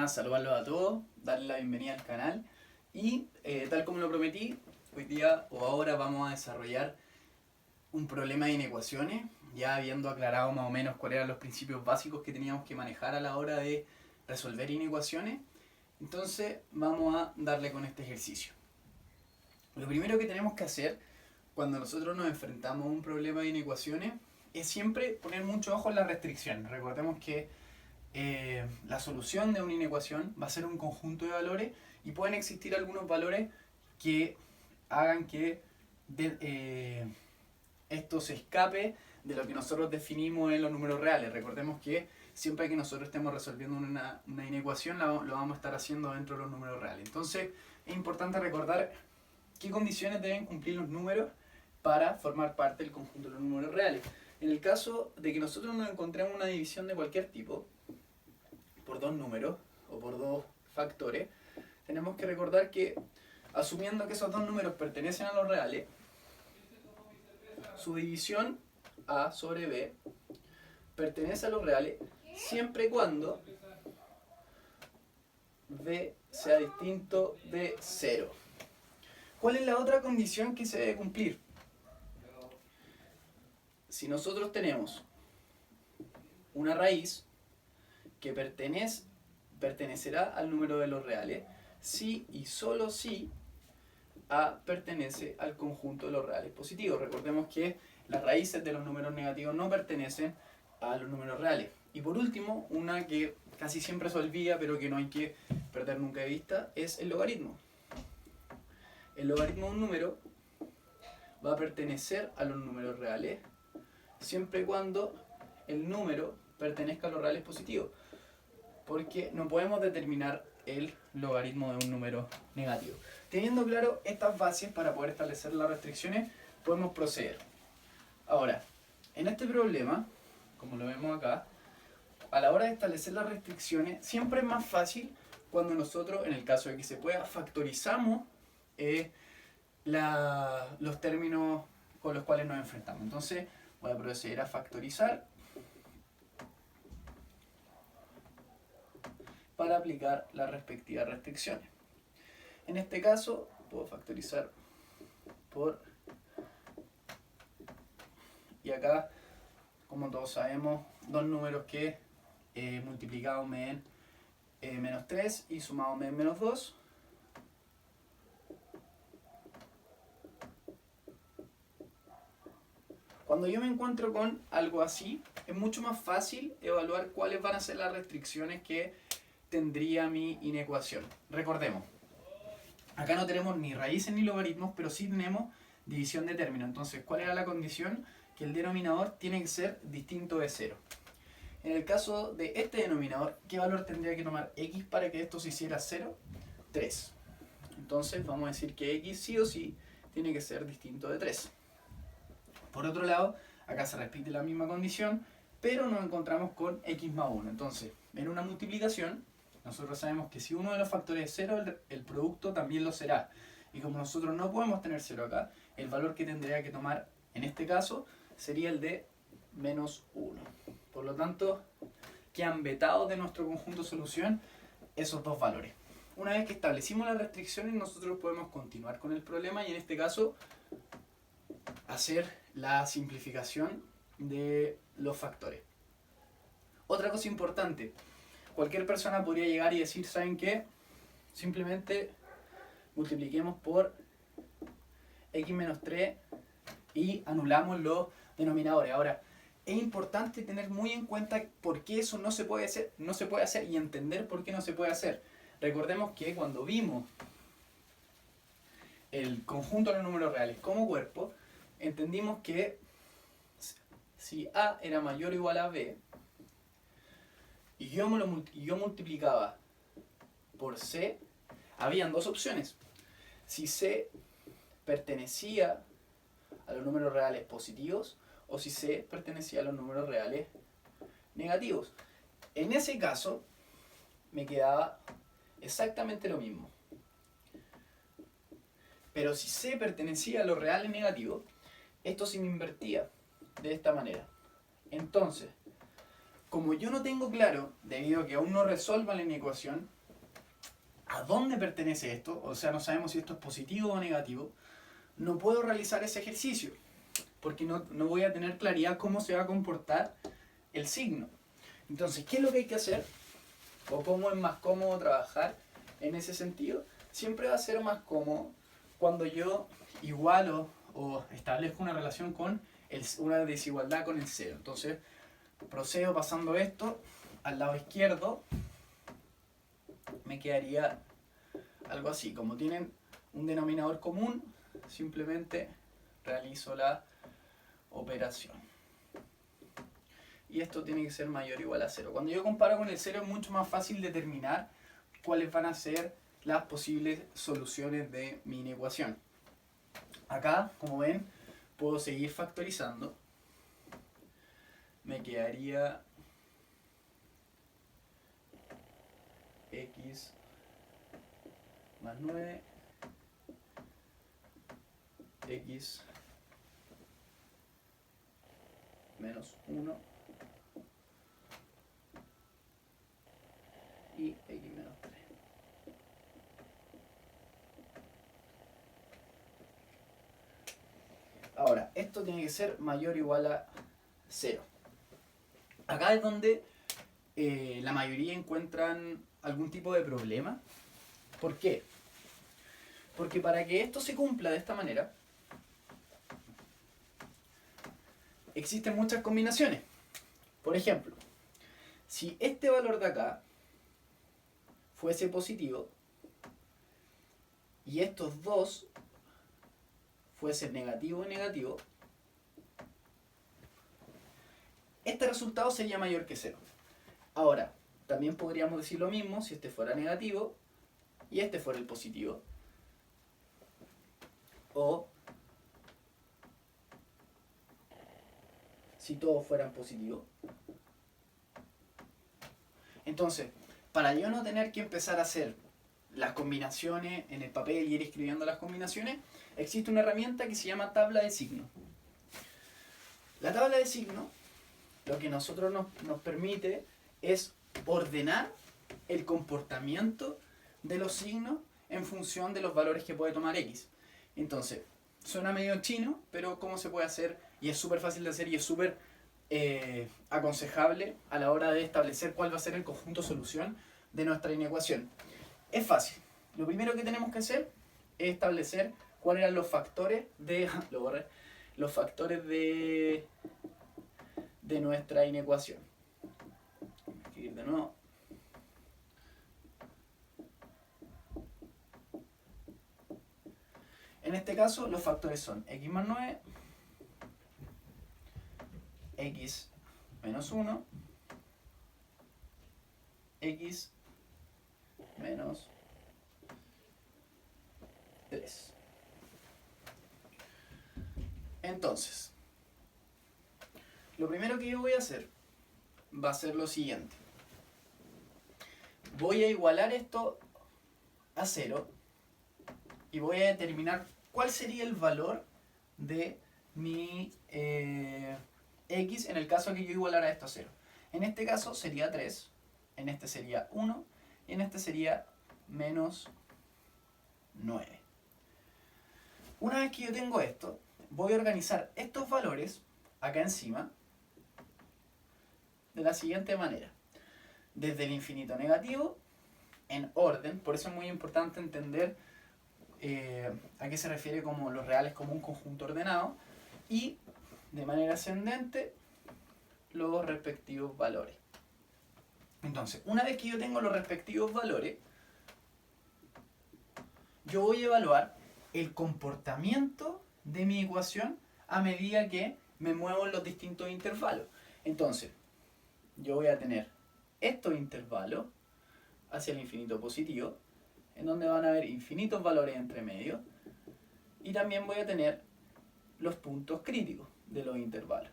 nada, saludarlos a todos, darles la bienvenida al canal y tal como lo prometí, hoy día o ahora vamos a desarrollar un problema de inecuaciones, ya habiendo aclarado más o menos cuáles eran los principios básicos que teníamos que manejar a la hora de resolver inecuaciones. Entonces vamos a darle con este ejercicio. Lo primero que tenemos que hacer cuando nosotros nos enfrentamos a un problema de inecuaciones es siempre poner mucho ojo en la restricción. Recordemos que la solución de una inecuación va a ser un conjunto de valores y pueden existir algunos valores que hagan que esto se escape de lo que nosotros definimos en los números reales. Recordemos que siempre que nosotros estemos resolviendo una inecuación lo vamos a estar haciendo dentro de los números reales. Entonces es importante recordar qué condiciones deben cumplir los números para formar parte del conjunto de los números reales. En el caso de que nosotros nos encontremos una división de cualquier tipo, por dos números o por dos factores, tenemos que recordar que, asumiendo que esos dos números pertenecen a los reales, su división A sobre B pertenece a los reales siempre y cuando B sea distinto de 0. ¿Cuál es la otra condición que se debe cumplir? Si nosotros tenemos una raíz que pertenecerá al número de los reales si y solo si A pertenece al conjunto de los reales positivos. Recordemos que las raíces de los números negativos no pertenecen a los números reales. Y por último, una que casi siempre se olvida pero que no hay que perder nunca de vista, es el logaritmo. El logaritmo de un número va a pertenecer a los números reales siempre y cuando el número pertenezca a los reales positivos, porque no podemos determinar el logaritmo de un número negativo. Teniendo claro estas bases para poder establecer las restricciones, podemos proceder. Ahora, en este problema, como lo vemos acá, a la hora de establecer las restricciones, siempre es más fácil cuando nosotros, en el caso de que se pueda, factorizamos los términos con los cuales nos enfrentamos. Entonces, voy a proceder a factorizar para aplicar las respectivas restricciones. En este caso, puedo factorizar por... Y acá, como todos sabemos, dos números que multiplicados me den menos 3 y sumados me den menos 2. Cuando yo me encuentro con algo así, es mucho más fácil evaluar cuáles van a ser las restricciones que tendría mi inecuación. Recordemos, acá no tenemos ni raíces ni logaritmos, pero sí tenemos división de términos. Entonces, ¿cuál era la condición? Que el denominador tiene que ser distinto de 0. En el caso de este denominador, ¿qué valor tendría que tomar x para que esto se hiciera 0? 3. Entonces, vamos a decir que x sí o sí tiene que ser distinto de 3. Por otro lado, acá se repite la misma condición, pero nos encontramos con x más 1. Entonces, en una multiplicación, nosotros sabemos que si uno de los factores es 0, el producto también lo será. Y como nosotros no podemos tener 0 acá, el valor que tendría que tomar en este caso sería el de menos 1. Por lo tanto, quedan vetados de nuestro conjunto de solución esos dos valores. Una vez que establecimos las restricciones, nosotros podemos continuar con el problema y en este caso hacer la simplificación de los factores. Otra cosa importante, cualquier persona podría llegar y decir, ¿saben qué? Simplemente multipliquemos por x menos 3 y anulamos los denominadores. Ahora, es importante tener muy en cuenta por qué eso no se puede hacer y entender por qué no se puede hacer. Recordemos que cuando vimos el conjunto de los números reales como cuerpo, entendimos que si A era mayor o igual a B y yo multiplicaba por C, habían dos opciones. Si C pertenecía a los números reales positivos o si C pertenecía a los números reales negativos. En ese caso me quedaba exactamente lo mismo. Pero si C pertenecía a los reales negativos, esto se me invertía de esta manera. Entonces, como yo no tengo claro, debido a que aún no resuelvo la inecuación, a dónde pertenece esto, o sea, no sabemos si esto es positivo o negativo, no puedo realizar ese ejercicio, porque no voy a tener claridad cómo se va a comportar el signo. Entonces, ¿qué es lo que hay que hacer? ¿O cómo es más cómodo trabajar en ese sentido? Siempre va a ser más cómodo cuando yo igualo o establezco una relación con una desigualdad con el cero. Entonces, procedo pasando esto al lado izquierdo, me quedaría algo así. Como tienen un denominador común, simplemente realizo la operación. Y esto tiene que ser mayor o igual a 0. Cuando yo comparo con el 0 es mucho más fácil determinar cuáles van a ser las posibles soluciones de mi inecuación. Acá, como ven, puedo seguir factorizando. Me quedaría x más 9, x menos 1 y x menos 3. Ahora, esto tiene que ser mayor o igual a 0. Acá es donde la mayoría encuentran algún tipo de problema. ¿Por qué? Porque para que esto se cumpla de esta manera, existen muchas combinaciones. Por ejemplo, si este valor de acá fuese positivo y estos dos fuesen negativo y negativo, este resultado sería mayor que 0. Ahora, también podríamos decir lo mismo si este fuera negativo y este fuera el positivo. O si todos fueran positivos. Entonces, para yo no tener que empezar a hacer las combinaciones en el papel y ir escribiendo las combinaciones, existe una herramienta que se llama tabla de signos. La tabla de signos lo que nosotros nos permite es ordenar el comportamiento de los signos en función de los valores que puede tomar X. Entonces, suena medio chino, pero ¿cómo se puede hacer? Y es súper fácil de hacer y es súper aconsejable a la hora de establecer cuál va a ser el conjunto solución de nuestra inecuación. Es fácil. Lo primero que tenemos que hacer es establecer cuáles eran los factores de... lo borré. Los factores de nuestra inecuación. Voy a escribir de nuevo. En este caso, los factores son x más 9, x menos 1, x menos 3. Entonces, lo primero que yo voy a hacer va a ser lo siguiente. Voy a igualar esto a 0 y voy a determinar cuál sería el valor de mi x en el caso que yo igualara esto a 0. En este caso sería 3, en este sería 1 y en este sería menos 9. Una vez que yo tengo esto, voy a organizar estos valores acá encima de la siguiente manera. Desde el infinito negativo, en orden, por eso es muy importante entender a qué se refiere como los reales como un conjunto ordenado, y de manera ascendente los respectivos valores. Entonces, una vez que yo tengo los respectivos valores, yo voy a evaluar el comportamiento de mi ecuación a medida que me muevo en los distintos intervalos. Entonces, yo voy a tener estos intervalos hacia el infinito positivo, en donde van a haber infinitos valores entre medio, y también voy a tener los puntos críticos de los intervalos.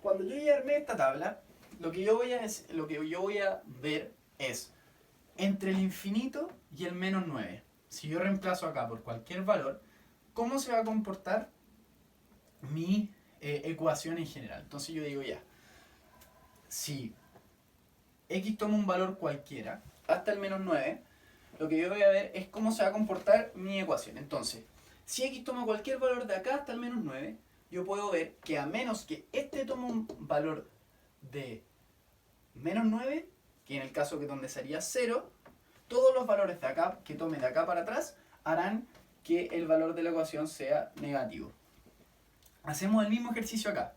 Cuando yo ya armé esta tabla, lo que yo voy a ver es entre el infinito y el menos 9. Si yo reemplazo acá por cualquier valor, ¿cómo se va a comportar mi ecuación en general? Entonces yo digo ya, si x toma un valor cualquiera, hasta el menos 9, lo que yo voy a ver es cómo se va a comportar mi ecuación. Entonces, si x toma cualquier valor de acá hasta el menos 9, yo puedo ver que a menos que este tome un valor de menos 9, que en el caso que donde sería 0, todos los valores de acá que tome de acá para atrás harán que el valor de la ecuación sea negativo. Hacemos el mismo ejercicio acá.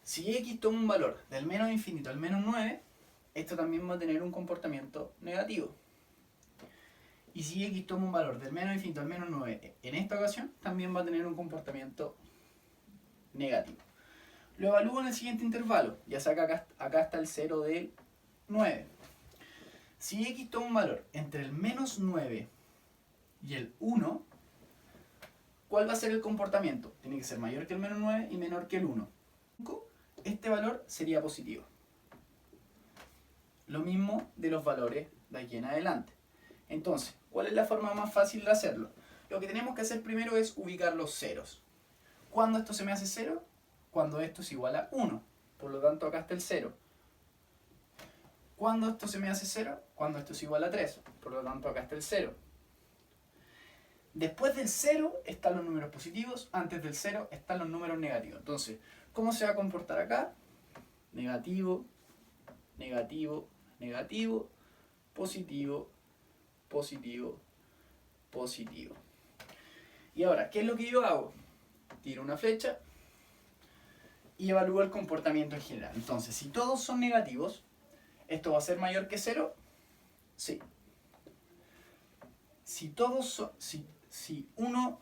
Si x toma un valor del menos infinito al menos 9, esto también va a tener un comportamiento negativo. Y si x toma un valor del menos infinito al menos 9 en esta ocasión, también va a tener un comportamiento negativo. Lo evalúo en el siguiente intervalo, ya sea que acá está el 0 del 9. Si x toma un valor entre el menos 9 y el 1, ¿cuál va a ser el comportamiento? Tiene que ser mayor que el menos 9 y menor que el 1. Este valor sería positivo. Lo mismo de los valores de aquí en adelante. Entonces, ¿cuál es la forma más fácil de hacerlo? Lo que tenemos que hacer primero es ubicar los ceros. ¿Cuándo esto se me hace 0? Cuando esto es igual a 1. Por lo tanto, acá está el 0. ¿Cuándo esto se me hace 0? Cuando esto es igual a 3. Por lo tanto, acá está el 0. Después del 0 están los números positivos. Antes del 0 están los números negativos. Entonces, ¿cómo se va a comportar acá? Negativo, negativo, negativo, positivo, positivo, positivo. Y ahora, ¿qué es lo que yo hago? Tiro una flecha y evalúo el comportamiento en general. Entonces, si todos son negativos, ¿esto va a ser mayor que 0? Sí. Si todos son, si uno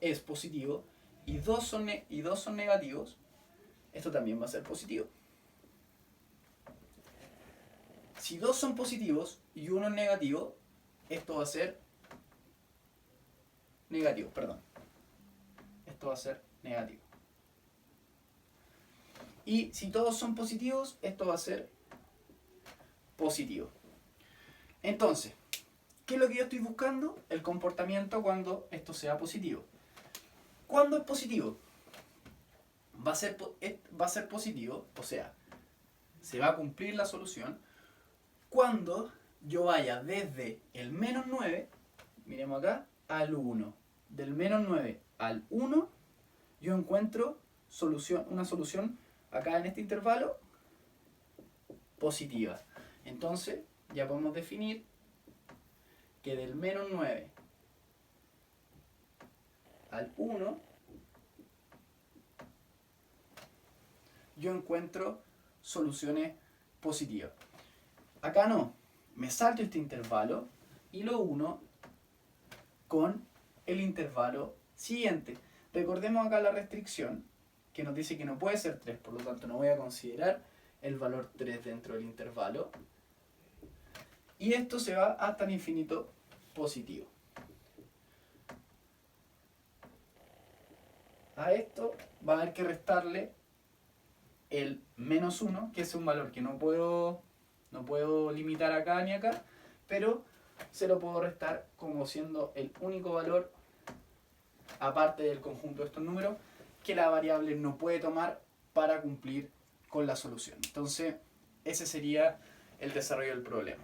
es positivo y dos son negativos, esto también va a ser positivo. Si dos son positivos y uno es negativo, esto va a ser negativo, perdón. Esto va a ser negativo. Y si todos son positivos, esto va a ser positivo. Entonces, ¿qué es lo que yo estoy buscando? El comportamiento cuando esto sea positivo. ¿Cuándo es positivo? Va a ser positivo, o sea, se va a cumplir la solución cuando yo vaya desde el menos 9, miremos acá, al 1. Del menos 9 al 1, yo encuentro una solución acá en este intervalo positiva. Entonces, ya podemos definir que del menos 9 al 1, yo encuentro soluciones positivas. Acá no, me salto este intervalo y lo uno con el intervalo siguiente. Recordemos acá la restricción que nos dice que no puede ser 3, por lo tanto no voy a considerar el valor 3 dentro del intervalo. Y esto se va hasta el infinito positivo. A esto va a haber que restarle el menos 1, que es un valor que no puedo limitar acá ni acá, pero se lo puedo restar como siendo el único valor, aparte del conjunto de estos números, que la variable no puede tomar para cumplir con la solución. Entonces, ese sería el desarrollo del problema.